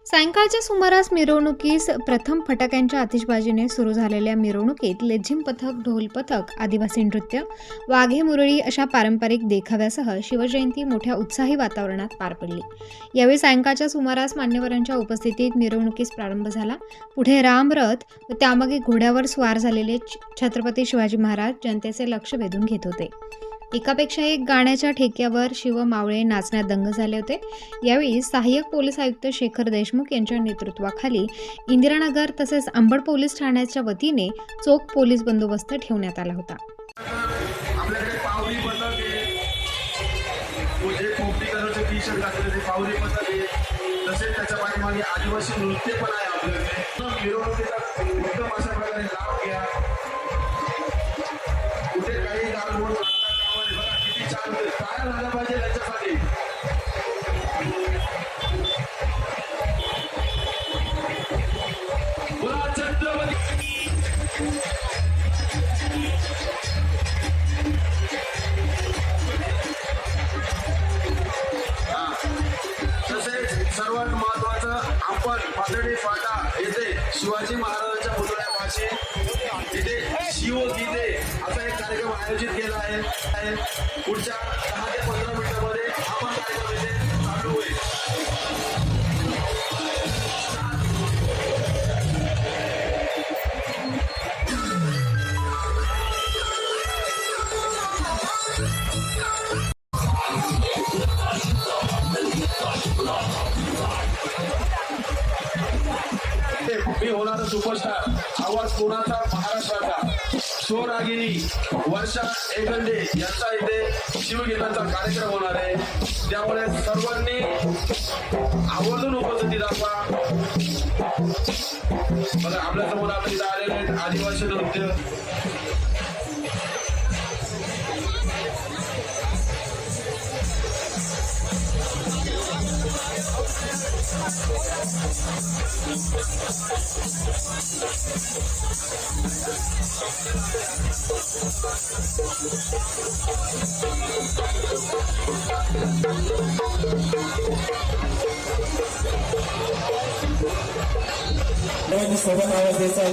सायंकाळच्या सुमारास मिरवणुकीस प्रथम फटाक्यांच्या आतिषबाजीने सुरू झालेल्या मिरवणुकीत लेझिम पथक, ढोल पथक, आदिवासी नृत्य, वाघे मुरळी अशा पारंपरिक देखाव्यासह शिवजयंती मोठ्या उत्साही वातावरणात पार पडली। यावेळी सायंकाळच्या सुमारास मान्यवरांच्या उपस्थितीत मिरवणुकीस प्रारंभ झाला। पुढे रामरथ व त्यामागे घोड्यावर स्वार झालेले छत्रपती शिवाजी महाराज जनतेचे लक्ष वेधून घेत होते। एकापेक्षा एक गाण्याच्या ठेक्यावर शिव मावळे नाचण्यात दंग झाले होते। यावेळी सहाय्यक पोलीस आयुक्त शेखर देशमुख यांच्या नेतृत्वाखाली इंदिरानगर तसेच अंबड पोलीस ठाण्याच्या वतीने चोख पोलीस बंदोबस्त ठेवण्यात आला होता। आपल्याकडे पावरी पथक आहे, जे पोपटी कलरचे टी-शर्ट घातलेले ते पावरी पथक आहे, तसेच त्याच्या पाठीमागे आदिवासी नृत्य पण आहे आपल्याकडे। मिरवणुकीचा एकदम अशा प्रकारे लाभ घ्या। कुठे काही गालबोट लागता कामा नये। बघा किती छान होते, काय झालं पाहिजे त्याच्यासाठी। बोला छत्रपती। तसेच सर्वात महत्वाचं, आपण पाथर्डी फाटा येथे शिवाजी महाराजांच्या पुतळ्यापाशी तिथे शिवगीते असा एक कार्यक्रम आयोजित केला आहे। पुढच्या 10 ते 15 मिनिटांमध्ये आपण कार्यक्रम इथे चालू होईल। मी होणार सुपरस्टार, आवाज कोणाचा महाराष्ट्राचा, स्वरागिनी वर्षा एकंडे यांचा इथे शिवगीतांचा कार्यक्रम होणार आहे। त्यामुळे सर्वांनी आवर्जून उपस्थिती दाखवा। बघा आपल्या समोर आपण इथे आलेले आहेत आदिवासी नृत्य। सोबत आवाज द्यायचा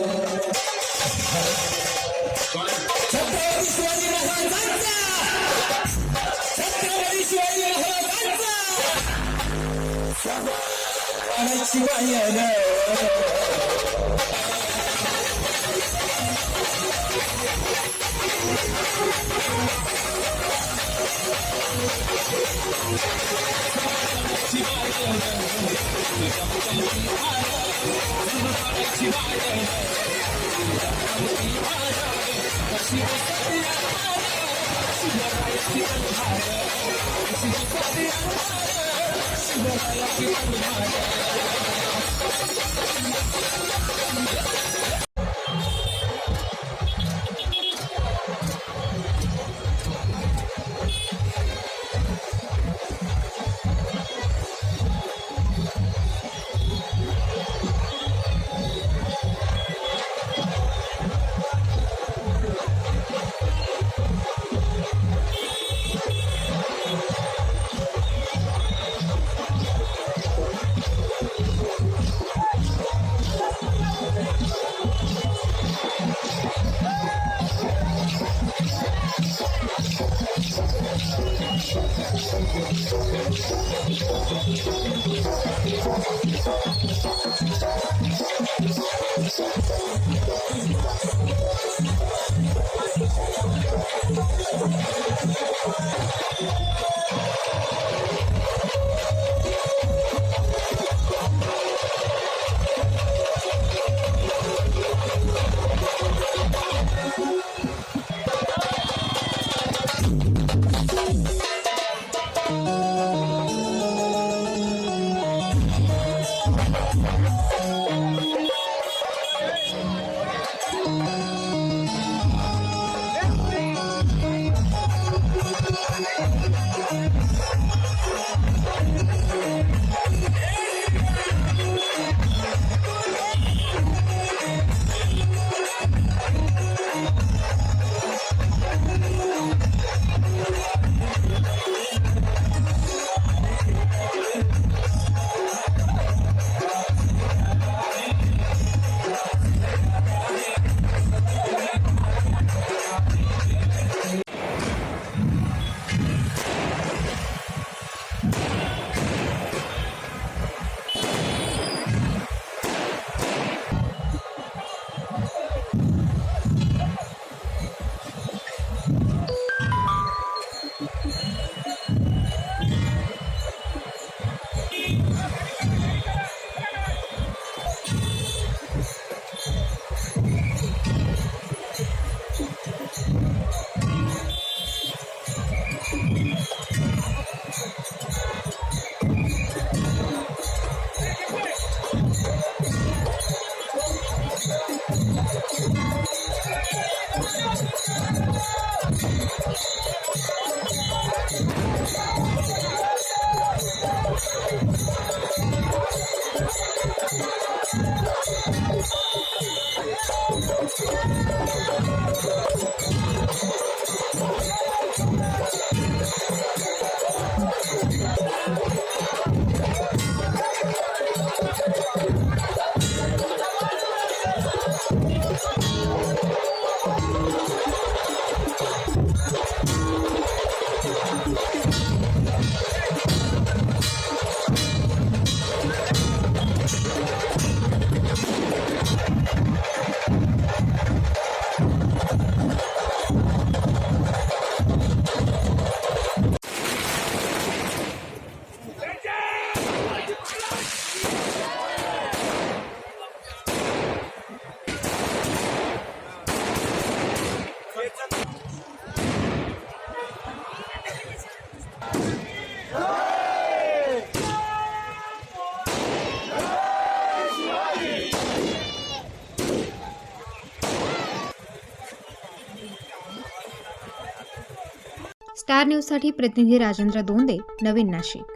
स्टार न्यूजसाठी प्रतिनिधी राजेंद्र दोंदे, नवीन नाशिक.